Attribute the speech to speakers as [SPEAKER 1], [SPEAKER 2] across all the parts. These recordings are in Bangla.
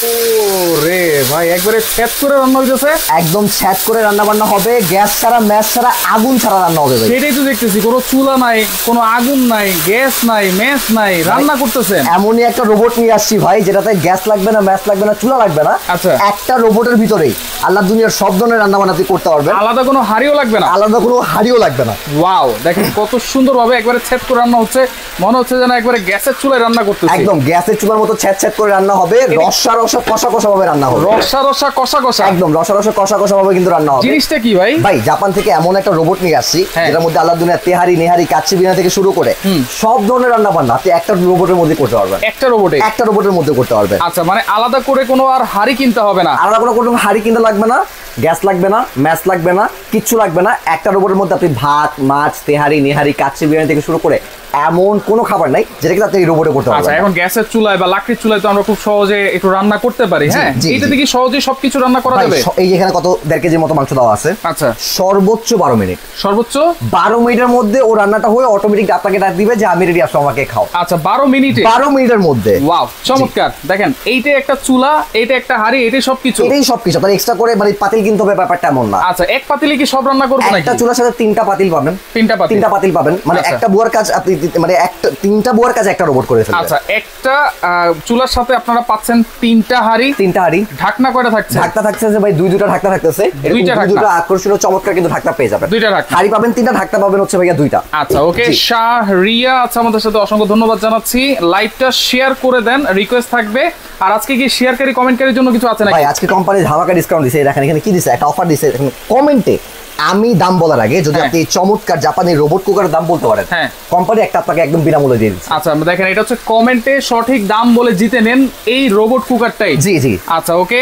[SPEAKER 1] ওরে ভাই একবারে ছ্যাদ করে রান্না হইতেছে।
[SPEAKER 2] একদম ছ্যাদ করে রান্না বান্না হবে, গ্যাস ছাড়া ম্যাচ ছাড়া আগুন ছাড়া রান্না হবে ভাই।
[SPEAKER 1] সেটাই তো দেখতেছি, কোনো চুলা নাই, কোনো আগুন নাই, গ্যাস নাই, ম্যাচ নাই, রান্না করতেছেন।
[SPEAKER 2] এমনই একটা রোবট নিয়ে আসছি ভাই, যেটাতে গ্যাস লাগবে না, ম্যাচ লাগবে না, চুলা লাগবে না।
[SPEAKER 1] আচ্ছা,
[SPEAKER 2] একটা রোবটের ভিতরেই আল্লাহ দুনিয়ার সব ধরনের রান্না বান্না করতে পারবেন।
[SPEAKER 1] আলাদা কোনো হাড়িও লাগবে না,
[SPEAKER 2] আলাদা কোনো হাড়িও লাগবে না।
[SPEAKER 1] ওয়াও, দেখেন কত সুন্দর ভাবে একবারে ছ্যাদ করে রান্না হচ্ছে, মনে হচ্ছে যেন একবারে গ্যাসের চুলায় রান্না করতেছি।
[SPEAKER 2] একদম গ্যাসের চুলার মতো ছ্যাদ ছ্যাদ করে রান্না হবে, রসা রসা কষা কষা ভাবে রান্না হবে।
[SPEAKER 1] রসা রসা কষা কষা,
[SPEAKER 2] একদম রসা রসা কষা কষা ভাবে কিন্তু রান্না হবে।
[SPEAKER 1] জিনিসটা কি ভাই?
[SPEAKER 2] ভাই জাপান থেকে এমন একটা রোবট নিয়ে আসছি,
[SPEAKER 1] হ্যাঁ,
[SPEAKER 2] যেটার মধ্যে আল্লাহ দুনিয়া তেহারি নেহারি কাচ্চি বিনা থেকে শুরু করে সব ধরনের রান্না বান্না আপনি একটা রোবটের মধ্যে করতে পারবেন।
[SPEAKER 1] একটা রোবটের
[SPEAKER 2] মধ্যে করতে পারবেন।
[SPEAKER 1] আচ্ছা, মানে আলাদা করে কোনো আর হাড়ি কিনতে হবে না,
[SPEAKER 2] আলাদা কোনো হাড়ি কিনতে লাগবে না, গ্যাস লাগবে না, ম্যাচ লাগবে না, কিচ্ছু লাগবে না। একটা রোবটের মধ্যে আপনি ভাত, মাছ, তেহারি নেহারি কাচ্চি বিরিয়ানি থেকে শুরু করে এমন কোনো খাবার নাই যেটা কিন্তু আপনি এই রোবটে করতে পারবেন।
[SPEAKER 1] আচ্ছা, এখন গ্যাসের চুলায় বা লাকড়ির চুলায় তো আমরা খুব সহজে একটু রান্না করতে পারি। হ্যাঁ, এটা থেকে সহজে সবকিছু রান্না করা যাবে।
[SPEAKER 2] এই এখানে কত 1.5 কেজির মতো মাংস দেওয়া আছে।
[SPEAKER 1] আচ্ছা,
[SPEAKER 2] সর্বোচ্চ 12 মিনিট,
[SPEAKER 1] সর্বোচ্চ
[SPEAKER 2] 12 মিনিটের মধ্যে ও রান্নাটা হয়ে অটোমেটিক আপনাকে ডাক দিবে যে আমি রেডি, আসো আমাকে খাও।
[SPEAKER 1] আচ্ছা, 12 মিনিটে,
[SPEAKER 2] 12 মিনিটের মধ্যে।
[SPEAKER 1] ওয়াও, চমৎকার। দেখেন, এইটা একটা চুলা, এইটা একটা হাড়ি, এটাই সবকিছু,
[SPEAKER 2] এটাই সবকিছু। তার এক্সট্রা করে মানে পাতিল কিনতে হবে ব্যাপারটা এমন না।
[SPEAKER 1] আচ্ছা, এক পাতিলে কি সব রান্না করব নাকি?
[SPEAKER 2] একটা চুলার সাথে 3টা পাতিল পাবেন। 3টা পাতিল পাবেন, মানে একটা বুয়ার কাজ আপনি মানে একটা 3টা বুয়ার কাজ একটা রোবট করে ফেলবে।
[SPEAKER 1] আচ্ছা, একটা চুলার সাথে আপনারা পাচ্ছেন 3টা হাড়ি। ঢাকনা কয়টা থাকছে? ঢাকনা
[SPEAKER 2] থাকছে ভাই 2টা ঢাকনা থাকতেছে। দুইটা আকর্ষণীয় চমৎকার কিন্তু ঢাকনা পেয়ে যাবেন।
[SPEAKER 1] 2টা ঢাকনা,
[SPEAKER 2] হাড়ি পাবেন 3টা, ঢাকনা পাবেন হচ্ছে ভাইয়া 2টা।
[SPEAKER 1] আচ্ছা, ওকে। শাহরিয়া আচ্ছা, আমাদের সাথে অসংখ্য ধন্যবাদ জানাচ্ছি। লাইভটা শেয়ার করে দেন, রিকোয়েস্ট থাকবে। আর আজকে কি শেয়ারকারী কমেন্টকারীর জন্য কিছু আছে নাকি?
[SPEAKER 2] ভাই আজকে কোম্পানি ধামাকা ডিসকাউন্ট দিয়েছে। দেখেন এখানে কি দিয়েছে, একটা অফার দিয়েছে। কমেন্টে আমি দাম বলার আগে যদি আপনি চমৎকার জাপানি রোবট কুকারের দাম বলতে পারেন, কোম্পানি একটা আপনাকে একদম বিনামূল্যে দিয়ে দিচ্ছে।
[SPEAKER 1] আচ্ছা, দেখেন এটা হচ্ছে কমেন্টে সঠিক দাম বলে জিতে নেন এই রোবট কুকারটাই।
[SPEAKER 2] জি জি।
[SPEAKER 1] আচ্ছা, ওকে।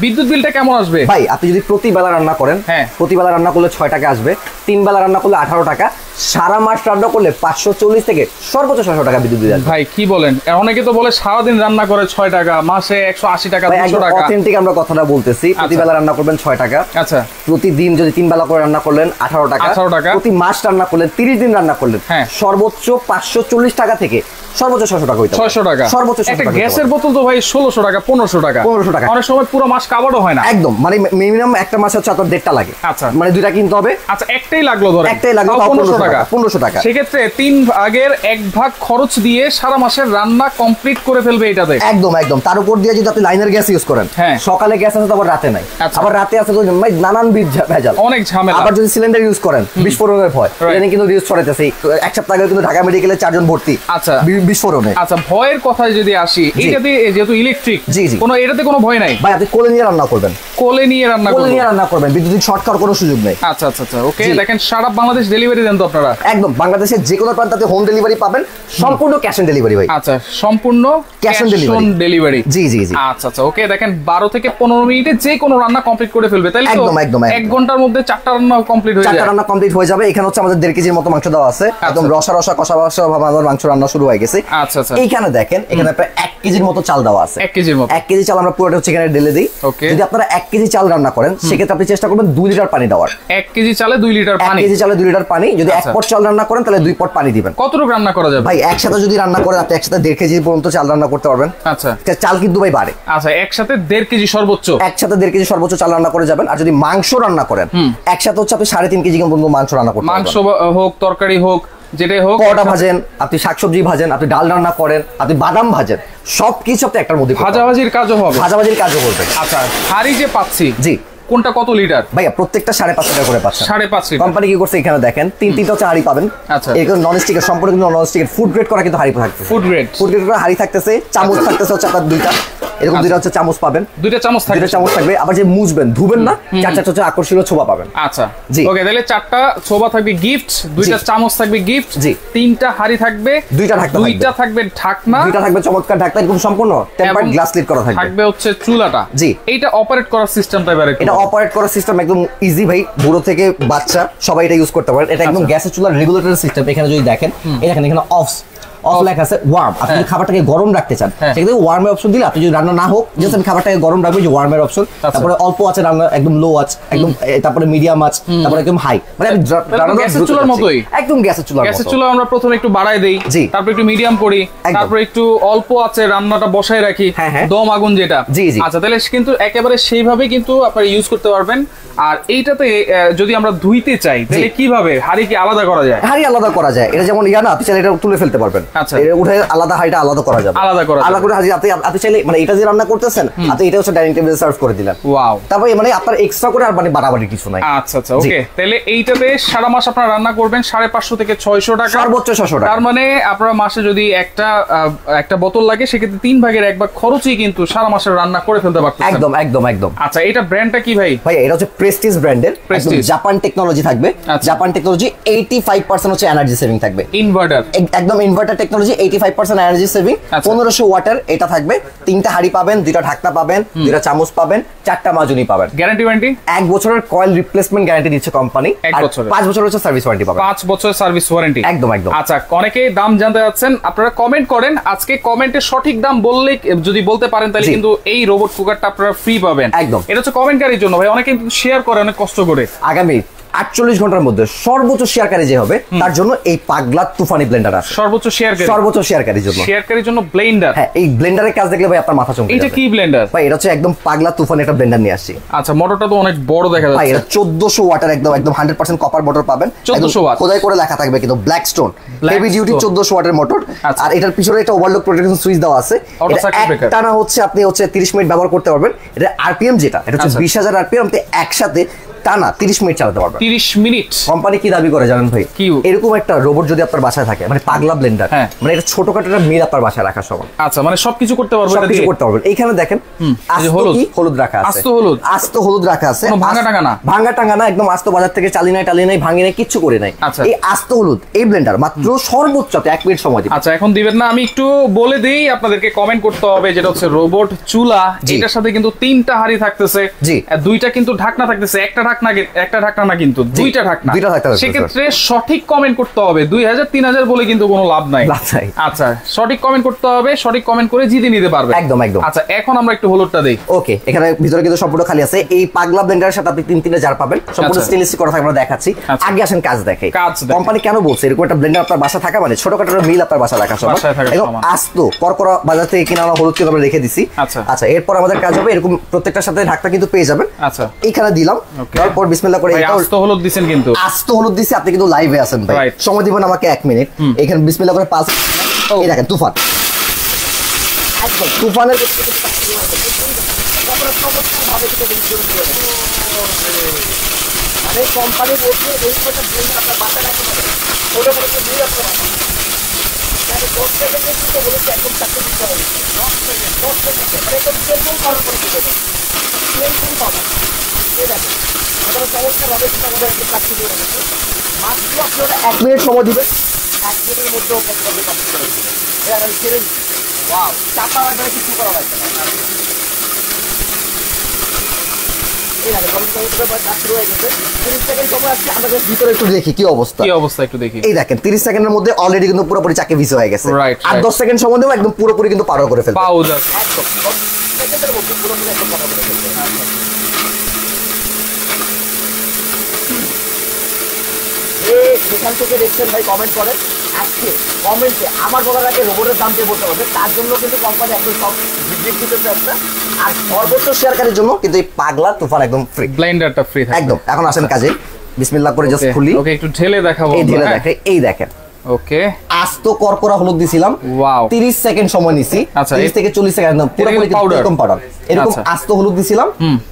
[SPEAKER 1] বিদ্যুৎ বিলটা কেমন আসবে?
[SPEAKER 2] ভাই আপনি যদি প্রতিবেলা রান্না করেন, প্রতিবেলা রান্না করলে 6 টাকা আসবে, 3 বেলা রান্না করলে 18 টাকা, সারা মাস রান্না করলে 540 থেকে সর্বোচ্চ 600 টাকা বিদ্যুৎ বিল আসবে।
[SPEAKER 1] ভাই কি বলেন, অনেকে তো বলে সারাদিন রান্না করে 6 টাকা, মাসে 180 টাকা, 200 টাকা।
[SPEAKER 2] অথেন্টিক আমরা কথাটা বলতেছি। প্রতিবেলা রান্না করবেন 6 টাকা।
[SPEAKER 1] আচ্ছা,
[SPEAKER 2] প্রতিদিন যদি 3 বেলা করে রান্না করলেন 18 টাকা। প্রতি মাস রান্না করলেন, 30 দিন রান্না করলেন, সর্বোচ্চ 540 টাকা থেকে সর্বোচ্চ 600 টাকা হইতো। 600 টাকা সর্বোচ্চ। একটা
[SPEAKER 1] গ্যাসের বোতল তো ভাই 1600 টাকা, 1500 টাকা, 1500 টাকা। অনেক সময় পুরো মাস কাভারও হয় না।
[SPEAKER 2] একদম, মানে মিনিমাম একটা মাসে হচ্ছে আপনার 1.5টা লাগে।
[SPEAKER 1] আচ্ছা,
[SPEAKER 2] মানে 2টা কিনতে হবে।
[SPEAKER 1] আচ্ছা, একটাই লাগলো ধরে,
[SPEAKER 2] একটাই লাগলো 1500 টাকা। 1500 টাকা।
[SPEAKER 1] সেক্ষেত্রে 3 ভাগের 1 ভাগ খরচ দিয়ে সারা মাসের রান্না কমপ্লিট করে ফেলবে এটাতে।
[SPEAKER 2] একদম একদম। তার উপর দিয়ে যদি আপনি লাইনার গ্যাস ইউজ করেন, সকালে গ্যাস আছে তো আবার রাতে নাই, আবার রাতে আছে তো ভাই নানান ভেজাল,
[SPEAKER 1] অনেক ঝামেলা।
[SPEAKER 2] আবার যদি সিলিন্ডার ইউজ করেন বিস্ফোরণের ভয়, এটা কিন্তু নিউজ ছড়াইতেছে। এক সপ্তাহ আগে কিন্তু ঢাকা মেডিকেলে 4 জন ভর্তি। আচ্ছা, বিস্ফোরণে।
[SPEAKER 1] আচ্ছা, ভয়ের কথায় যদি আসি, এটাতে যেহেতু ইলেকট্রিক, কোনো এটাতে কোনো ভয় নাই
[SPEAKER 2] ভাই। আপনি কোলে নিয়ে রান্না করবেন,
[SPEAKER 1] কোলে নিয়ে রান্না করবেন,
[SPEAKER 2] বিদ্যুৎ শর্ট খাওয়ার কোনো সুযোগ নেই।
[SPEAKER 1] আচ্ছা আচ্ছা আচ্ছা, ওকে। দেখেন সারা বাংলাদেশ ডেলিভারি দেন তো আপনারা?
[SPEAKER 2] একদম, বাংলাদেশের যে কোনো প্রান্তে হোম ডেলিভারি পাবেন, সম্পূর্ণ ক্যাশ অন ডেলিভারি ভাই।
[SPEAKER 1] আচ্ছা, সম্পূর্ণ ক্যাশ অন ডেলিভারি।
[SPEAKER 2] জি জি জি।
[SPEAKER 1] আচ্ছা আচ্ছা, ওকে। দেখেন 12 থেকে 15 মিনিটে যে কোনো রান্না কমপ্লিট করে ফেলবে, তাই তো?
[SPEAKER 2] একদম একদম।
[SPEAKER 1] 1 ঘন্টার মধ্যে 4টা রান্না কমপ্লিট হয়ে যাবে।
[SPEAKER 2] 4টা রান্না কমপ্লিট হয়ে যাবে। এখানে হচ্ছে আমাদের 1.5 কেজির মতো মাংস দেওয়া আছে, একদম রসা রসা কষা কষা ভাবে আমাদের মাংস রান্না শুরু হয়ে গেছে।
[SPEAKER 1] আচ্ছা আচ্ছা।
[SPEAKER 2] এইখানে দেখেন, এখানে প্রায় 1 কেজির মতো চাল দেওয়া আছে।
[SPEAKER 1] 1 কেজির মতো।
[SPEAKER 2] 1 কেজি চাল আমরা পুরোটা হচ্ছে এখানে ঢেলে দিই। যদি আপনারা 1 কেজি চাল রান্না করেন, সেক্ষেত্রে আপনি চেষ্টা করবেন 2 লিটার পানি দেওয়ার।
[SPEAKER 1] 1 কেজি চালে 2 লিটার পানি।
[SPEAKER 2] 1 কেজি চালে 2 লিটার পানি। যদি 1 পট চাল রান্না করেন তাহলে 2 পট পানি দিবেন।
[SPEAKER 1] কতটুকু রান্না করা যাবে
[SPEAKER 2] ভাই? একসাথে যদি রান্না করেন আপনি একসাথে 1.5 কেজি পর্যন্ত চাল রান্না করতে পারবেন।
[SPEAKER 1] আচ্ছা,
[SPEAKER 2] চাল কিন্তু ভাই বাড়ে।
[SPEAKER 1] আচ্ছা, একসাথে 1.5 কেজি সর্বোচ্চ,
[SPEAKER 2] একসাথে 1.5 কেজি সর্বোচ্চ চাল রান্না করে যাবেন। আর যদি মাংস রান্না করেন, একসাথে হচ্ছে আপনি 3.5 কেজি পর্যন্ত মাংস রান্না করতে পারবেন।
[SPEAKER 1] মাংস হোক, তরকারি হোক, যেটাই হোক,
[SPEAKER 2] পরোটা ভাজেন, আপনি শাকসবজি ভাজেন, আপনি ডাল রান্না করেন, আপনি বাদাম ভাজেন, সবকিছু আপনি একটার মধ্যে
[SPEAKER 1] ভাজাভাজির কাজও হবে।
[SPEAKER 2] ভাজাভাজির কাজও করবেন।
[SPEAKER 1] আচ্ছা, হাড়ি যে পাচ্ছি,
[SPEAKER 2] জি,
[SPEAKER 1] কোনটা কত লিটার?
[SPEAKER 2] ভাইয়া প্রত্যেকটা 5.5 টাকা করে পাচ্ছেন।
[SPEAKER 1] 5.5 লিটার।
[SPEAKER 2] কোম্পানি কি করছে এখানে দেখেন, 3-3টা হচ্ছে হাড়ি পাবেন।
[SPEAKER 1] আচ্ছা,
[SPEAKER 2] এগুলো নন স্টিকের, সম্পূর্ণ কিন্তু নন স্টিকের, ফুড গ্রেড করা কিন্তু হাড়ি থাকতেছে। ফুড গ্রেড করা হাড়ি থাকতেছে। চামচ থাকতেছে হচ্ছে আপনার 2টা, এরকম 2টা হচ্ছে চামচ পাবেন।
[SPEAKER 1] 2টা চামচ থাকবে।
[SPEAKER 2] 2টা চামচ থাকবে। আবার যে মুছবেন, ধুবেন না, 4টা হচ্ছে আকর্ষণীয় ছোবা পাবেন।
[SPEAKER 1] আচ্ছা, জি, ওকে। তাহলে 4টা ছোবা থাকবে গিফট, 2টা চামচ থাকবে গিফট, জি, 3টা হাড়ি থাকবে, 2টা থাকবে ঢাকনা, 2টা থাকবে চমৎকার ঢাকনা, এরকম সম্পূর্ণ টেম্পারড গ্লাস লিড করা থাকবে। থাকবে হচ্ছে চুলাটা। জি, এইটা অপারেট করার সিস্টেমটা এবারে,
[SPEAKER 2] এটা অপারেট করার সিস্টেম একদম ইজি ভাই, বুড়ো থেকে বাচ্চা সবাই এটা ইউজ করতে পারেন। এটা একদম গ্যাসের চুলার রেগুলেটর সিস্টেম। এখানে যদি দেখেন, এই দেখেন এখানে অফ লেখা আছে ওয়ার্ম, আপনি খাবারটাকে গরম রাখতে চান সেক্ষেত্রে ওয়ার্মের অপশন দিলে, আপনি যদি রান্না না হোক জাস্ট আমি খাবারটাকে গরম রাখবো, যে ওয়ার্মের অপশন। তারপরে অল্প আছে রান্না, একদম লো আছে একদম, তারপরে মিডিয়াম আছে, তারপরে একদম হাই, মানে আমি
[SPEAKER 1] গ্যাসের চুলার মতোই,
[SPEAKER 2] একদম গ্যাসের চুলা।
[SPEAKER 1] গ্যাসের চুলা আমরা প্রথমে একটু বাড়াই দেই, তারপর একটু মিডিয়াম করি, তারপর একটু অল্প আছে রান্নাটা বসায় রাখি, দম আগুন যেটা। আচ্ছা, তাহলে কিন্তু একেবারে সেইভাবে কিন্তু আপনারা ইউজ করতে পারবেন। আর এইটাতে যদি আমরা ধুইতে চাই তাহলে কিভাবে, হাড়ি কি আলাদা করা যায়?
[SPEAKER 2] হাড়ি আলাদা করা যায়, এটা যেমন ইয়া না, আপনি চাইলে এটা তুলে ফেলতে পারবেন।
[SPEAKER 1] আচ্ছা,
[SPEAKER 2] এটা উঠে আলাদা হাড়িটা আলাদা করা যাবে, আলাদা করে হাড়ি আপনি চাইলে, মানে এটা যে রান্না করতেছেন আপনি এটা হচ্ছে ডাইনিং টেবিলে সার্ভ করে দিলেন। ওয়াও, তারপরে মানে আপনার এক্সট্রা করে আর মানে বাড়াবাড়ি কিছু নাই।
[SPEAKER 1] আচ্ছা আচ্ছা, ওকে। তাহলে এইটাতে সারা মাস আপনারা রান্না করবেন 550 থেকে 600 টাকা,
[SPEAKER 2] সর্বোচ্চ 600 টাকা।
[SPEAKER 1] তার মানে আপনারা মাসে যদি একটা বোতল লাগে সেক্ষেত্রে 3 ভাগের 1 ভাগ খরচই কিন্তু সারা মাসের রান্না করে ফেলতে পারতেছেন।
[SPEAKER 2] একদম একদম একদম।
[SPEAKER 1] আচ্ছা, এটা ব্র্যান্ডটা কি ভাই?
[SPEAKER 2] ভাই এটা হচ্ছে প্রেস্টিজ ব্র্যান্ডের, জাপান টেকনোলজি থাকবে। জাপান টেকনোলজি 85% হচ্ছে এনার্জি সেভিং থাকবে,
[SPEAKER 1] ইনভার্টার,
[SPEAKER 2] একদম ইনভার্টার টেকনোলজি, 85% এনার্জি সেভিং। 1500 ওয়াটের এটা থাকবে, 3টা হাড়ি পাবেন, 2টা ঢাকনা পাবেন, 2টা চামচ পাবেন, 4টা মাজুনি পাবেন।
[SPEAKER 1] গ্যারান্টি ওয়ারেন্টি
[SPEAKER 2] 1 বছরের কয়েল রিপ্লেসমেন্ট গ্যারান্টি দিচ্ছে কোম্পানি,
[SPEAKER 1] 1 বছর,
[SPEAKER 2] 5 বছর হচ্ছে সার্ভিস ওয়ারেন্টি পাবেন,
[SPEAKER 1] 5 বছর সার্ভিস ওয়ারেন্টি।
[SPEAKER 2] একদম একদম।
[SPEAKER 1] আচ্ছা, অনেকেই দাম জানতে যাচ্ছেন, আপনারা কমেন্ট করেন, আজকে কমেন্টে সঠিক দাম বললে যদি বলতে পারেন তাহলে কিন্তু এই রোবট কুকারটা আপনারা ফ্রি পাবেন।
[SPEAKER 2] একদম,
[SPEAKER 1] এটা হচ্ছে কমেন্টকারীর জন্য ভাই, অনেকে কিন্তু শেয়ার করে অনেক কষ্ট করে।
[SPEAKER 2] আগামী 48 ঘন্টার মধ্যে সর্বোচ্চ শেয়ারকারী যে হবে তার জন্য এই পাগলা তুফানি ব্লেন্ডার আছে।
[SPEAKER 1] সর্বোচ্চ শেয়ারকারীর জন্য, শেয়ারকারীর জন্য ব্লেন্ডার।
[SPEAKER 2] হ্যাঁ, এই ব্লেন্ডারের কাজ দেখলে ভাই আপনার মাথা চমকে যাবে।
[SPEAKER 1] এটা কি ব্লেন্ডার
[SPEAKER 2] ভাই? এটা হচ্ছে একদম পাগলা তুফানি একটা ব্লেন্ডার নিয়ে আসছি।
[SPEAKER 1] আচ্ছা, মোটরটা তো অনেক বড় দেখা যাচ্ছে।
[SPEAKER 2] ভাই এটা 1400 ওয়াটের একদম 100% কপার মোটর পাবেন,
[SPEAKER 1] 1400 ওয়াট
[SPEAKER 2] খোদাই করে লেখা থাকবে কিন্তু ব্ল্যাক স্টোন হেভি ডিউটি 1400 ওয়াটের মোটর। আর এটার পিছনে একটা ওভারলোড প্রোটেকশন সুইচ দেওয়া আছে। এটা টানা হচ্ছে আপনি হচ্ছে 30 মিনিট ব্যবহার করতে পারবেন। এটা আরপিএম যেটা, এটা হচ্ছে 20000 আরপিএম, আপনি একসাথে টানা 30 মিনিট চালাতে পারবেন।
[SPEAKER 1] 30 মিনিট।
[SPEAKER 2] কোম্পানি কি দাবি করে জানেন ভাই? এরকম একটা রোবট যদি আপনার বাসায় থাকে, মানে পাগলা ব্লেন্ডার, মানে এটা ছোটখাটো একটা মিল আপনার বাসায় রাখা সমান।
[SPEAKER 1] আচ্ছা, মানে সবকিছু করতে পারবেন,
[SPEAKER 2] সবকিছু করতে পারবেন। এইখানে দেখেন হলুদ রাখা আছে, আস্ত হলুদ রাখা আছে, ভাঙা টাঙা না, একদম আস্ত, বাজার থেকে চালি নাই ভাঙি নাই, কিচ্ছু করে নাই। এই আস্ত হলুদ এই ব্লেন্ডার মাত্র সর্বোচ্চ 1 মিনিট সময় দিবে।
[SPEAKER 1] আচ্ছা, এখন দিবেন না, আমি একটু বলে দেই, আপনাদেরকে কমেন্ট করতে হবে। যেটা হচ্ছে রোবট চুলা, এটার সাথে কিন্তু 3টা হাড়ি থাকতেছে, 2টা কিন্তু ঢাকনা থাকতেছে, একটা ঢাকনা না কিন্তু 2টা ঢাকনা। সেক্ষেত্রে সঠিক কমেন্ট করতে হবে, 2000 3000 বলে কিন্তু কোনো লাভ নাই। আচ্ছা, সঠিক কমেন্ট করতে হবে, সঠিক কমেন্ট করে জিতে নিতে পারবে।
[SPEAKER 2] একদম একদম।
[SPEAKER 1] আচ্ছা, এখন আমরা একটু হলুদটা দেই।
[SPEAKER 2] ওকে, এখানে ভিতরে কিন্তু সম্পূর্ণ খালি আছে। এই পাগলা ব্লেন্ডারের সাথে আপনি 3টা জার পাবেন, সম্পূর্ণ স্টেনলেস স্টিল করা থাকবে, আমরা দেখাচ্ছি। আগে আসেন কাজ দেখাই। কোম্পানি কেন বলছে এরকম একটা ব্লেন্ডার আপনার বাসা থাকা মানে ছোটখাটো মিল আপনার বাসা রাখা সব একদম আস্ত করকরা বাজার থেকে কিনা আমরা হলুদ কিন্তু আমরা রেখে দিছি। আচ্ছা, এরপর আমাদের কাজ হবে এরকম প্রত্যেকটার সাথে ঢাকনা কিন্তু পেয়ে যাবেন। আচ্ছা, এইখানে দিলাম, তারপর বিসমিল্লাহ করে
[SPEAKER 1] আস্ত হলুদ দিবেন, কিন্তু
[SPEAKER 2] আস্ত হলুদ দিছি। আপনি কিন্তু লাইভে আছেন ভাই, সময় দিবেন আমাকে 1 মিনিট। এখানে বিসমিল্লাহ করে 5, এই দেখেন তুফান, একদম তুফানের মানে কোম্পানি বলছে এই একটা ব্লেন্ডার আপনার বাসায় রাখতে পারবেন, ওটা বলে তো নিয়ে আসতে পারবেন। মানে 10 সেকেন্ডে কিন্তু বলেছে একদম চাকরি দিতে হবে, 10 সেকেন্ড মানে একদম সেকেন্ড করার পরে দিতে হবে, সেকেন্ড পাবেন। এই দেখেন আপনারা চমৎকারভাবে কিন্তু আমাদের একদম চাকরি দিয়ে রেখেছে। মাত্র আপনারা 1 মিনিট সময় দিবেন, 1 মিনিটের মধ্যেও কতভাবে চাকরি করে দেবেন। এটা ছেড়ে ওয়াও, চাপা লাগবে, কিছু করা লাগবে না। ভিতরে একটু দেখি কি অবস্থা একটু দেখি। এই দেখেন 30 সেকেন্ডের মধ্যে অলরেডি কিন্তু পুরোপুরি চাকে ভিজে হয়ে গেছে। আর 10 সেকেন্ড সময় দেবো, একদম পুরোপুরি কিন্তু পাউডার করে ফেলবে। পাউডার একদম 10 সেকেন্ডের মধ্যে পুরোপুরি একদম পাউডার করে ফেলবে। যেখান থেকে দেখছেন ভাই কমেন্ট করেন, আজকে কমেন্টে আমার বলার আগে রোবটের দাম দিয়ে বলতে হবে, তার জন্য কিন্তু কোম্পানি একদম সব দিতেছে একটা। আর সর্বোচ্চ শেয়ারকারীর জন্য কিন্তু এই পাগলা তুফান একদম ফ্রি, ব্লেন্ডারটা ফ্রি একদম। এখন আসেন কাজে, বিসমিল্লাহ করে জাস্ট খুলি। ওকে, একটু ঢেলে দেখাবো। এই ঢেলে দেখে, এই দেখেন ওকে, আস্ত করকরা হলুদ দিছিলাম। ওয়াও, 30 সেকেন্ড সময় নিছি। 30 থেকে 40 সেকেন্ড একদম পুরোপুরি তেলকম পাউডার। এরকম আস্ত হলুদ দিছিলাম,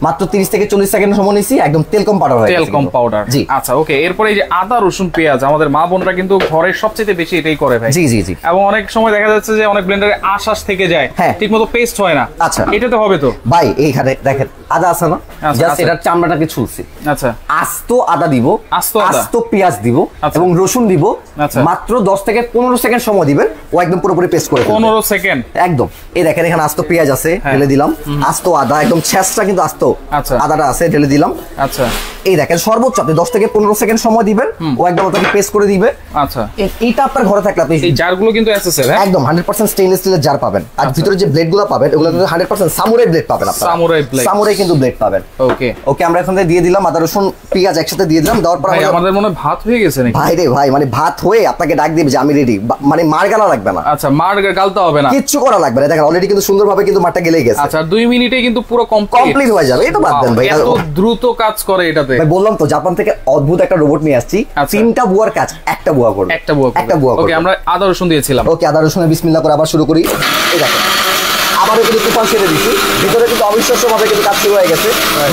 [SPEAKER 2] মাত্র 30 থেকে 40 সেকেন্ড সময় নিছি, একদম তেলকম পাউডার হয়ে গেছে। তেলকম পাউডার, জি। আচ্ছা, ওকে। এরপর এই যে আদা রসুন পেঁয়াজ, আমাদের মা বোনরা কিন্তু ঘরের সবচেয়ে বেশি এটাই করে ভাই। জি জি জি। এবং অনেক সময় দেখা যাচ্ছে যে অনেক ব্লেন্ডারে আশ থেকে যায়, ঠিকমতো পেস্ট হয় না। আচ্ছা, এটাতে হবে তো ভাই? এইখানে দেখেন আদা আছে না, জাস্ট এটার চামড়াটাকে ছুলছি। আচ্ছা, আস্ত আদা দিব, আস্ত পেঁয়াজ দিব এবং রসুন দিব। মাত্র 10 থেকে 15 সেকেন্ড সময় দিবেন, ও একদম পুরোপুরি পেস্ট করে
[SPEAKER 1] 15 সেকেন্ড
[SPEAKER 2] একদম। এই দেখেন এখানে আস্ত পেঁয়াজ আছে, ঢেলে দিলাম। আস্ত আদা, একদম ছেঁচটা কিন্তু আস্ত আদাটা আছে, ঢেলে দিলাম।
[SPEAKER 1] আচ্ছা,
[SPEAKER 2] এই দেখেন সর্বোচ্চ আপনি 10 থেকে 15 সেকেন্ড সময় দিবেন, ও একদম আপনাকে পেস্ট করে দিবে।
[SPEAKER 1] আচ্ছা,
[SPEAKER 2] এইটা আপনার ঘরে থাকলে আপনি
[SPEAKER 1] এই জারগুলো কিন্তু এসএসএল,
[SPEAKER 2] একদম 100% স্টেইনলেস স্টিলের জার পাবেন। আর ভিতরে যে ব্লেডগুলো পাবেন ওগুলো কিন্তু 100% সামুরাই ব্লেড পাবেন আপনারা। সামুরাই কিন্তু ব্লেড পাবেন।
[SPEAKER 1] ওকে
[SPEAKER 2] ওকে, আমরা এখন দিয়ে দিলাম আদা রসুন পেঁয়াজ একসাথে দিয়ে দিলাম। দেওয়ার পর
[SPEAKER 1] আমাদের মনে ভাত হয়ে গেছে নাকি?
[SPEAKER 2] ভাই রে ভাই, মানে ভাত হয়ে আপনাকে ডাক দিবে যে আমি রেডি, মানে মার গালা লাগবে না।
[SPEAKER 1] আচ্ছা, মার গালতে হবে না,
[SPEAKER 2] কিচ্ছু করা লাগবে না। দেখেন অলরেডি কিন্তু সুন্দরভাবে কিন্তু মারটা গেলেই গেছে।
[SPEAKER 1] আচ্ছা, 2 মিনিটে কিন্তু পুরো কমপ্লিট
[SPEAKER 2] হয়ে যাবে। এটা বাদ দেন ভাই,
[SPEAKER 1] এত দ্রুত কাজ করে এটাতে।
[SPEAKER 2] ভাই বললাম তো জাপান থেকে অদ্ভুত একটা রোবট নিয়ে আসছি, 3টা বুয়ার কাজ একটা বুয়া করবে।
[SPEAKER 1] একটা বুয়া। ওকে, আমরা আদা রসুন দিয়েছিলাম।
[SPEAKER 2] ওকে, আদা রসুনের বিসমিল্লাহ করে আবার শুরু করি। এই দেখেন আবারও কিন্তু তুফান ছেড়ে দিচ্ছি, ভিতরে কিন্তু অবিশ্বাস্যভাবে কিন্তু কাজ শুরু হয়ে গেছে।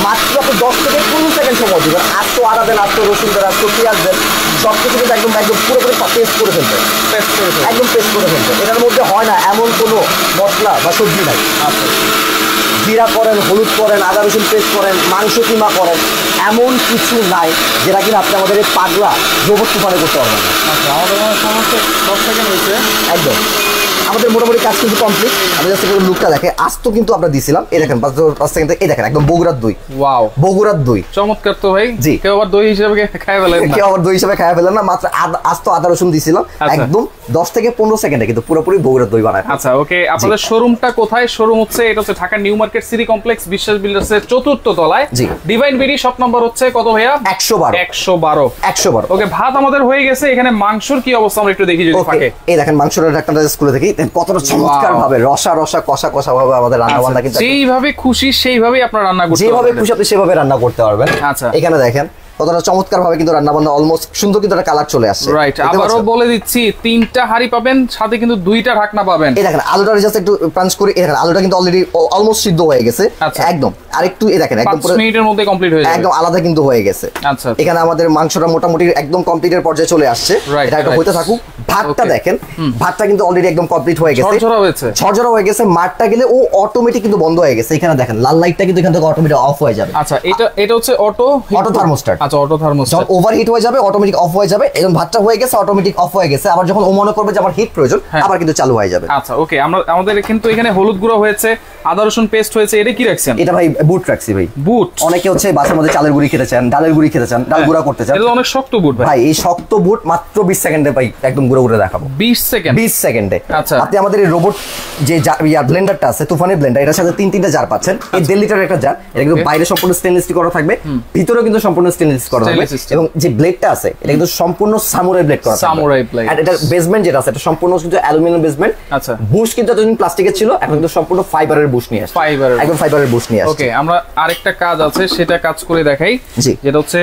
[SPEAKER 2] মাত্র আপনি 10 থেকে 15 সেকেন্ড সময় দিবেন। আস্ত আদা দেন, আস্ত রসুন দেন, আস্ত পেঁয়াজ দেন, সবকিছু কিন্তু একদম পুরোপুরি পেস্ট করে ফেলবে, একদম পেস্ট করে ফেলবে। এটার মধ্যে হয় না এমন কোনো মশলা বা সবজি নাই। আচ্ছা, জিরা করেন, হলুদ করেন, আদা রসুন পেস্ট করেন, মাংস কিমা করেন, এমন কিছু নাই যেটা কিনা আপনি আমাদের এই পাগলা রোবট তুফানে করতে পারবেন।
[SPEAKER 1] আচ্ছা, আমাদের সমস্ত 10 সেকেন্ড হয়েছে
[SPEAKER 2] একদম। আমাদের মোটামুটি কাজ কিন্তু কমপ্লিট। আমি জাস্ট একটু লুকটা দেখে আস্ত কিন্তু আমরা দিছিলাম। এই দেখেন 5 সেকেন্ড, এই দেখেন একদম বগুড়ার দই।
[SPEAKER 1] ওয়াও,
[SPEAKER 2] বগুড়ার দই
[SPEAKER 1] চমৎকার তো ভাই।
[SPEAKER 2] জি,
[SPEAKER 1] কেউ আবার দই হিসেবে খায় ফেলেন না,
[SPEAKER 2] কেউ আবার দই হিসেবে খায় ফেলেন না। মাত্র আস্ত আদা রসুন দিছিলাম, একদম 10 থেকে 15 সেকেন্ডে কিন্তু পুরোপুরি বগুড়ার দই বানায়।
[SPEAKER 1] আচ্ছা, ওকে, আপনাদের শোরুমটা কোথায়? শোরুম হচ্ছে এটা হচ্ছে Dhaka new market city complex বিশ্বাস বিল্ডার্সের 4র্থ তলায়। জি, ডিভাইন বিডি শপ নাম্বার হচ্ছে কত ভাইয়া? 112। ওকে, ভাত আমাদের হয়ে গেছে। এখানে মাংসর কি অবস্থা আমরা একটু দেখি যদি থাকে।
[SPEAKER 2] এই দেখেন মাংসটা ঢাকনাটা খুলে দেখি কতটা চমৎকার ভাবে রসা কষা ভাবে আমাদের রান্না বান্না কিন্তু
[SPEAKER 1] যেইভাবে খুশি সেইভাবেই আপনারা রান্না করতে পারবেন,
[SPEAKER 2] যেভাবে খুশি আপনি সেভাবে রান্না করতে পারবেন। আচ্ছা, এখানে দেখেন কতটা চমৎকার ভাবে কিন্তু রান্না বান্না অলমোস্ট সুন্দর কিন্তু একটা কালার চলে আসছে।
[SPEAKER 1] রাইট, আবারও বলে দিচ্ছি 3টা হাঁড়ি পাবেন, সাথে কিন্তু 2টা ঢাকনা পাবেন।
[SPEAKER 2] এই দেখেন আলুটা জাস্ট একটু পাঞ্চ করে, এই দেখেন আলুটা কিন্তু অলরেডি অলমোস্ট সিদ্ধ হয়ে গেছে একদম। আর একটু এই দেখেন একদম
[SPEAKER 1] 5 মিনিটের মধ্যে কমপ্লিট হয়ে যাবে,
[SPEAKER 2] একদম আলাদা কিন্তু হয়ে গেছে। আচ্ছা, এখানে আমাদের মাংসটা মোটামুটি একদম কমপ্লিটের পর্যায়ে চলে আসছে। এটা একটু হইতে থাকুক। ভাতটা দেখেন, ভাতটা কিন্তু অলরেডি একদম কমপ্লিট হয়ে গেছে, ঝরঝরা হয়ে গেছে। মারটা গেলে ও অটোমেটিক কিন্তু বন্ধ হয়ে গেছে। এখানে দেখেন লাল লাইটটা কিন্তু এখান থেকে অটোমেটিক অফ হয়ে যাবে।
[SPEAKER 1] আচ্ছা, এটা হচ্ছে অটো
[SPEAKER 2] থার্মোস্ট্যাট।
[SPEAKER 1] আচ্ছা, অটো থার্মোস্ট্যাট
[SPEAKER 2] ওভারহিট হয়ে যাবে, অটোমেটিক অফ হয়ে যাবে। এবং ভাতটা হয়ে গেছে, অটোমেটিক অফ হয়ে গেছে। আবার যখন ও মনে করবে যে আমার হিট প্রয়োজন, আবার কিন্তু চালু হয়ে যাবে।
[SPEAKER 1] আচ্ছা, ওকে, আমাদের কিন্তু এখানে হলুদ গুঁড়ো হয়েছে, আদা রসুন পেস্ট হয়েছে। এটা কি রাখছেন?
[SPEAKER 2] এটা ভাই বুট রাখছি ভাই।
[SPEAKER 1] বুট
[SPEAKER 2] অনেকে হচ্ছে বাসার মধ্যে চালের গুঁড়ি খেতে চান, ডালের গুঁড়ি খেতে চান, ডাল গুঁড়া করতে চান।
[SPEAKER 1] এটা অনেক শক্ত বুট
[SPEAKER 2] ভাই। এই শক্ত বুট মাত্র 20 সেকেন্ডে ভাই একদম গুঁড়ো করে দেখাবো।
[SPEAKER 1] 20
[SPEAKER 2] সেকেন্ডে।
[SPEAKER 1] আচ্ছা,
[SPEAKER 2] আপনি আমাদের এই রোবট যে ব্লেন্ডারটা আছে, তুফানের ব্লেন্ডার, এটার সাথে 3টা জার পাচ্ছেন। এই 1.5 লিটারের একটা জার, এটা কিন্তু বাইরে সম্পূর্ণ স্টেনলেস স্টিল করা থাকবে, ভিতরেও কিন্তু সম্পূর্ণ স্টেনলেস করা থাকবে। এবং যে ব্লেডটা আছে এটা কিন্তু সম্পূর্ণ সামুরাই ব্লেড করা,
[SPEAKER 1] সামুরাই ব্লেড।
[SPEAKER 2] আর এটা বেসমেন্ট যেটা আছে এটা সম্পূর্ণ কিন্তু অ্যালুমিনিয়াম বেসমেন্ট। আচ্ছা, বুশ কিন্তু এতদিন প্লাস্টিকের ছিল, এখন কিন্তু সম্পূর্ণ ফাইবারের বুশ নিয়ে আসছে। একদম ফাইবারের বুশ নিয়ে আসছে।
[SPEAKER 1] ওকে, আমরা আরেকটা কাজ আছে সেটা কাজ করে দেখাই। জি, যেটা হচ্ছে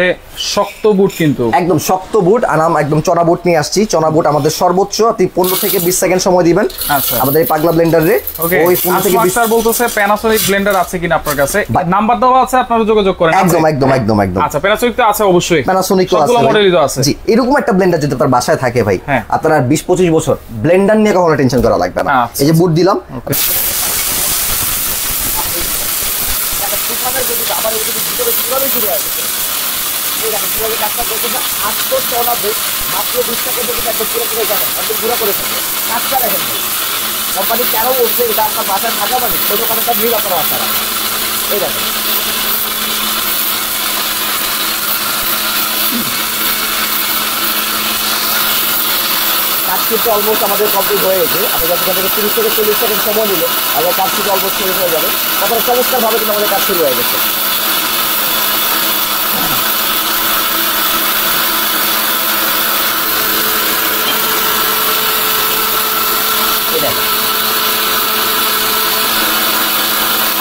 [SPEAKER 1] শক্ত বুট, কিন্তু একদম
[SPEAKER 2] শক্ত বুট। আনাম একদম চড়া বুট নিয়ে আসছি। চড়া বুট আমাদের সর্বোচ্চ আপনি 15 থেকে 20 সেকেন্ড সময় দিবেন। আচ্ছা, আমাদের এই পাগলা ব্লেন্ডারে
[SPEAKER 1] ওই 15 থেকে 20 স্যার বলতেছে প্যানাসোনিক ব্লেন্ডার আছে কিনা আপনার কাছে? নাম্বার দেওয়া আছে, আপনারা যোগাযোগ করেন।
[SPEAKER 2] একদম।
[SPEAKER 1] আচ্ছা, প্যানাসোনিক তো আছে অবশ্যই,
[SPEAKER 2] প্যানাসোনিক তো আছে, সবগুলো মডেলই তো আছে। জি, এরকম একটা ব্লেন্ডার যদি আপনার বাসায় থাকে ভাই, আপনার 20-25 বছর ব্লেন্ডার নিয়ে কখনো টেনশন করা লাগবে না। এই যে বুট দিলাম, কোম্পানি কেন বলছে এটা আপনার বাসায় থাকা মানে ছোট কারণটা মিল আপনারা আপনারা এই দেখেন কাজ কিন্তু অলমোস্ট আমাদের কমপ্লিট হয়ে গেছে। আমাদের কাছ থেকে 30 থেকে 40 সেকেন্ড সময় নিল, আমাদের কাজ কিন্তু অলমোস্ট শেষ হয়ে যাবে। তারপরে চমৎকারভাবে কিন্তু আমাদের কাজ শুরু হয়ে গেছে।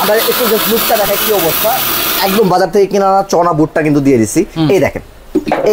[SPEAKER 2] আমরা একটু জাস্ট বুটটা দেখাই কি অবস্থা। একদম বাজার থেকে কিনা চনা বুটটা কিন্তু দিয়ে দিছি।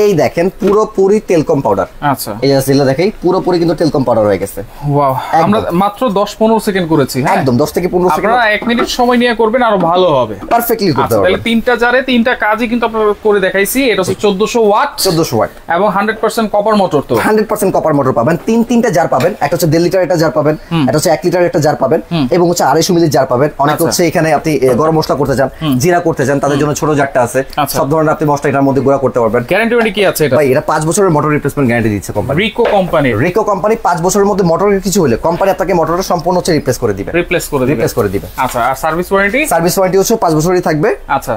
[SPEAKER 2] এই দেখেন পুরোপুরি তেলকম পাউডার। আচ্ছা, এই যে দেখাই পুরোপুরি কিন্তু তেলকম পাউডার হয়ে গেছে।
[SPEAKER 1] ওয়াও, আমরা মাত্র 10-15 সেকেন্ড করেছি।
[SPEAKER 2] একদম 10 থেকে 15 সেকেন্ড।
[SPEAKER 1] আপনারা 1 মিনিট সময় নিয়ে করবেন, আরো ভালো হবে,
[SPEAKER 2] পারফেক্টলি করতে পারবেন।
[SPEAKER 1] তাহলে 3টা জারে 3টা কাজই কিন্তু আপনারা করে দেখাইছি। এটা হচ্ছে 1400 ওয়াট এবং 100% কপার মোটর। তো
[SPEAKER 2] 100% কপার মোটর পাবেন। 3টা জার পাবেন, একটা হচ্ছে 1.5 লিটার একটা জার পাবেন, একটা হচ্ছে 1 লিটার একটা জার পাবেন, এবং হচ্ছে 250 মিলি জার পাবেন। অনেক হচ্ছে এখানে আপনি গরম মশলা করতে চান, জিরা করতে চান, তাদের জন্য ছোট জারটা আছে। সব ধরনের আপনি মশলা এটার মধ্যে গুঁড়া করতে পারবেন।
[SPEAKER 1] গ্যারান্টি ওয়ারেন্টি কি আছে এটা?
[SPEAKER 2] ভাই এটা 5 বছরের মোটর রিপ্লেসমেন্ট গ্যারান্টি দিচ্ছে কোম্পানি, রিকো কোম্পানি 5 বছরের মধ্যে মোটরের কিছু হলে কোম্পানি আপনাকে মোটরটা সম্পূর্ণ হচ্ছে রিপ্লেস করে দিবে।
[SPEAKER 1] আচ্ছা, আর সার্ভিস ওয়ারেন্টি
[SPEAKER 2] হচ্ছে 5 বছরই থাকবে।
[SPEAKER 1] আচ্ছা,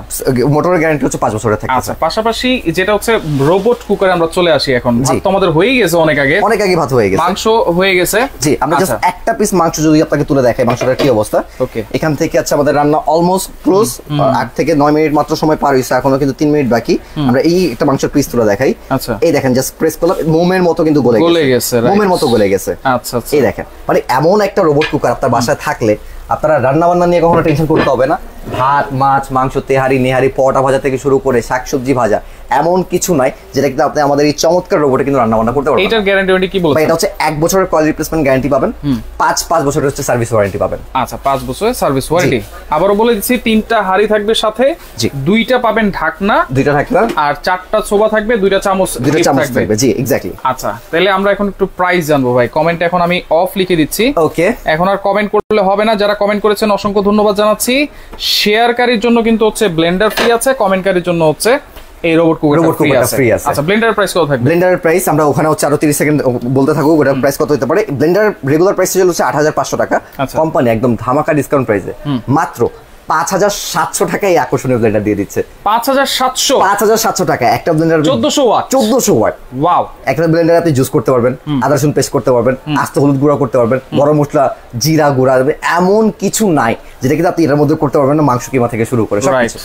[SPEAKER 2] মোটরের গ্যারান্টি হচ্ছে 5 বছরের থাকবে।
[SPEAKER 1] আচ্ছা, পাশাপাশি যেটা হচ্ছে রোবট কুকারে আমরা চলে আসি এখন। ভাত তো আমাদের হয়ে গেছে অনেক আগে ভাত হয়ে গেছে, মাংস হয়ে গেছে।
[SPEAKER 2] জি, আমরা জাস্ট একটা পিস মাংস যদি আপনাকে তুলে দেখাই মাংসটার কি অবস্থা।
[SPEAKER 1] ওকে,
[SPEAKER 2] এখান থেকে আছে আমাদের রান্না অলমোস্ট ক্লোজ, 8 থেকে 9 মিনিট মাত্র সময় পার হইছে, এখনো কিন্তু 3 মিনিট বাকি। আমরা এই একটা মাংসের পিস তুলে দেখাই।
[SPEAKER 1] আচ্ছা,
[SPEAKER 2] এই দেখেন জাস্ট প্রেস করলাম, মোমের মতো কিন্তু গলে গেছে, মোমের মতো গলে গেছে।
[SPEAKER 1] আচ্ছা,
[SPEAKER 2] এই দেখেন, মানে এমন একটা রোবট কুকার আপনার বাসায় থাকলে আপনারা রান্না বান্না নিয়ে কখনো টেনশন করতে হবে না। ভাত, মাছ, মাংস, তেহারি, নেহারি, পরোটা ভাজা থেকে শুরু করে শাকসবজি ভাজা এমন কিছু নাই যেটা কিন্তু আপনি আমাদের এই চমৎকার রোবটে কিন্তু রান্না বান্না করতে পারবেন।
[SPEAKER 1] এটার গ্যারান্টি ওয়ারেন্টি কি বলছেন?
[SPEAKER 2] এটা হচ্ছে 1 বছরের কয়েল রিপ্লেসমেন্ট গ্যারান্টি পাবেন, 5 বছরের হচ্ছে সার্ভিস ওয়ারেন্টি পাবেন।
[SPEAKER 1] আচ্ছা, 5 বছরের সার্ভিস ওয়ারেন্টি। আবারও বলে দিচ্ছি, 3টা হাড়ি থাকবে সাথে, 2টা পাবেন ঢাকনা, আর 4টা ছোবা থাকবে, 2টা চামচ থাকবে।
[SPEAKER 2] জি, এক্স্যাক্টলি।
[SPEAKER 1] আচ্ছা, তাহলে আমরা এখন একটু প্রাইস জানবো ভাই। কমেন্ট এখন আমি অফ লিখে দিচ্ছি।
[SPEAKER 2] ওকে,
[SPEAKER 1] এখন আর কমেন্ট করলে হবে না। যারা কমেন্ট করেছেন অসংখ্য ধন্যবাদ জানাচ্ছি। শেয়ারকারীর জন্য কিন্তু হচ্ছে ব্লেন্ডার ফ্রি আছে, কমেন্টকারীর জন্য হচ্ছে এই রোবট কুকারটা ফ্রি আছে। আচ্ছা, ব্লেন্ডারের প্রাইস কত থাকবে?
[SPEAKER 2] ব্লেন্ডারের প্রাইস আমরা ওখানে হচ্ছে আরো 30 সেকেন্ড বলতে থাকবো, ওটা প্রাইস কত হতে পারে। ব্লেন্ডার রেগুলার প্রাইস হচ্ছে 8500 টাকা, কোম্পানি একদম ধামাকা ডিসকাউন্ট প্রাইসে মাত্র 5700 টাকায় এই আকর্ষণীয় ব্লেন্ডার দিয়ে দিচ্ছে। 5700 টাকা একটা ব্লেন্ডার, 1400 ওয়াট। ওয়াও, একটা ব্লেন্ডার আপনি জুস করতে পারবেন, আদা রসুন পেস্ট করতে পারবেন, আস্ত হলুদ গুঁড়া করতে পারবেন, গরম মশলা, জিরা গুঁড়া, এমন কিছু নাই যেটা কিন্তু আপনি এর মধ্যে করতে পারবেন না, মাংস কিমা থেকে শুরু করে।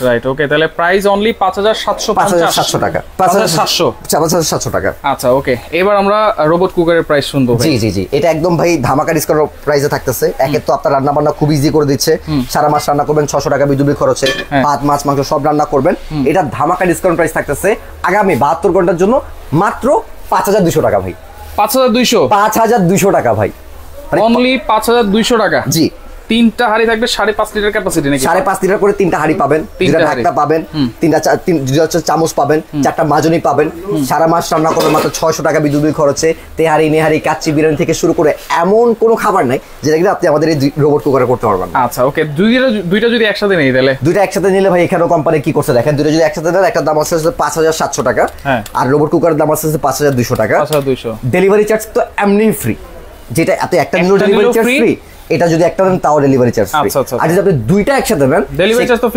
[SPEAKER 1] রাইট, ওকে, তাহলে প্রাইস অনলি 5700 টাকা।
[SPEAKER 2] 5700 টাকা।
[SPEAKER 1] আচ্ছা, ওকে, এবার আমরা রোবট কুকারের প্রাইস শুনবো।
[SPEAKER 2] জি, এটা একদম ভাই ধামাকা ডিসকাউন্ট প্রাইসে থাকতেছে। একে তো আপনার রান্না বান্না খুব ইজি করে দিচ্ছে, সারা মাস রান্না করবেন 600 টাকা বিদ্যুৎ খরচে, ভাত, মাছ, মাংস সব রান্না করবেন। এটা ধামাকা ডিসকাউন্ট প্রাইস থাকতেছে আগামী 72 ঘন্টার জন্য মাত্র 5200 টাকা ভাই। 5200 টাকা ভাই,
[SPEAKER 1] অনলি 5200 টাকা।
[SPEAKER 2] জি,
[SPEAKER 1] 3টা হাড়ি থাকবে 5.5 লিটার ক্যাপাসিটি নাকি?
[SPEAKER 2] 5.5 লিটার করে 3টা হাড়ি পাবেন, 3টা ঢাকনা পাবেন, 3টা চামচ পাবেন, 4টা মাজনি পাবেন। সারা মাস রান্না করবেন মাত্র 600 টাকা বিদ্যুৎ খরচে। তেহারি, নেহারি, কাচ্চি, বিরিয়ানি থেকে শুরু করে এমন কোনো খাবার নাই যেটা কিন্তু আপনি আমাদের এই রোবট কুকারে করতে পারবেন।
[SPEAKER 1] আচ্ছা, ওকে, দুইটা যদি একসাথে নেই তাহলে?
[SPEAKER 2] দুইটা একসাথে নিলে ভাই এখানেও কোম্পানি কি করছে দেখেন, দুইটা যদি একসাথে নেন একটা দাম আছে 5700 টাকা, আর রোবট কুকারের দাম আছে 5200 টাকা। ডেলিভারি চার্জ তো এমনি ফ্রি, যেটা এত একটা নিলো ডেলিভারি চার্জ ফ্রি, এটা যদি একটা দেন তাও ডেলিভারি চার্জ ফ্রি। আর যদি আপনি দুইটা একসাথে দেন
[SPEAKER 1] ডেলিভারি চার্জ তো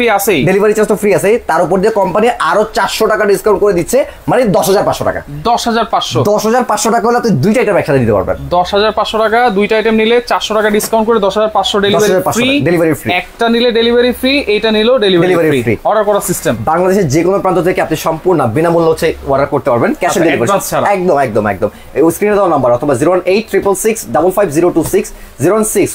[SPEAKER 1] ফ্রি আছেই।
[SPEAKER 2] তার উপর দিয়ে কোম্পানি আরো 400 টাকা ডিসকাউন্ট করে দিচ্ছে, মানে 10500 টাকা। 10500 টাকা হলে আপনি দুইটা আইটেম একসাথে নিতে পারবেন।
[SPEAKER 1] 10500 টাকা দুইটা আইটেম নিলে 400 টাকা ডিসকাউন্ট করে 10500 ডেলিভারি ফ্রি। একটা নিলে ডেলিভারি ফ্রি, এইটা নিলেও ডেলিভারি ফ্রি। অর্ডার করার সিস্টেম বাংলাদেশের যে কোনো প্রান্ত থেকে আপনি সম্পূর্ণ বিনামূল্যে হচ্ছে অর্ডার করতে পারবেন, ক্যাশ অন ডেলিভারি একদম। এই স্ক্রিনে দেওয়া নাম্বার অথবা 01866655026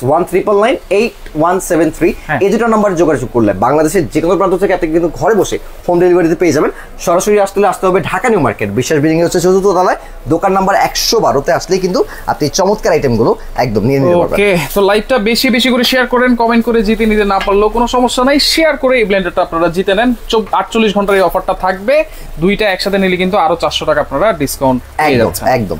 [SPEAKER 1] 061998173 এই দুটো নাম্বার যোগাযোগ করলে বাংলাদেশের যে কোনো প্রান্ত থেকে আপনি কিন্তু ঘরে বসে হোম ডেলিভারিতে পেয়ে যাবেন। সরাসরি আসতে হবে ঢাকা নিউ মার্কেট, বিশ্বাস বিল্ডিং হচ্ছে 4th তলায়, দোকান নাম্বার 112-তে আসলেই কিন্তু আপনি চমৎকার আইটেমগুলো একদম নিয়ে নিতে পারবেন। ওকে, তো লাইভটা বেশি করে শেয়ার করেন, কমেন্ট করে জিতে নিতে না পারলেও কোনো সমস্যা নাই, শেয়ার করে এই ব্লেন্ডারটা আপনারা জিতে নেন। 48 ঘন্টার এই অফারটা থাকবে, দুইটা একসাথে নিলে কিন্তু আরো 400 টাকা আপনারা ডিসকাউন্ট পেয়ে যাচ্ছেন। একদম।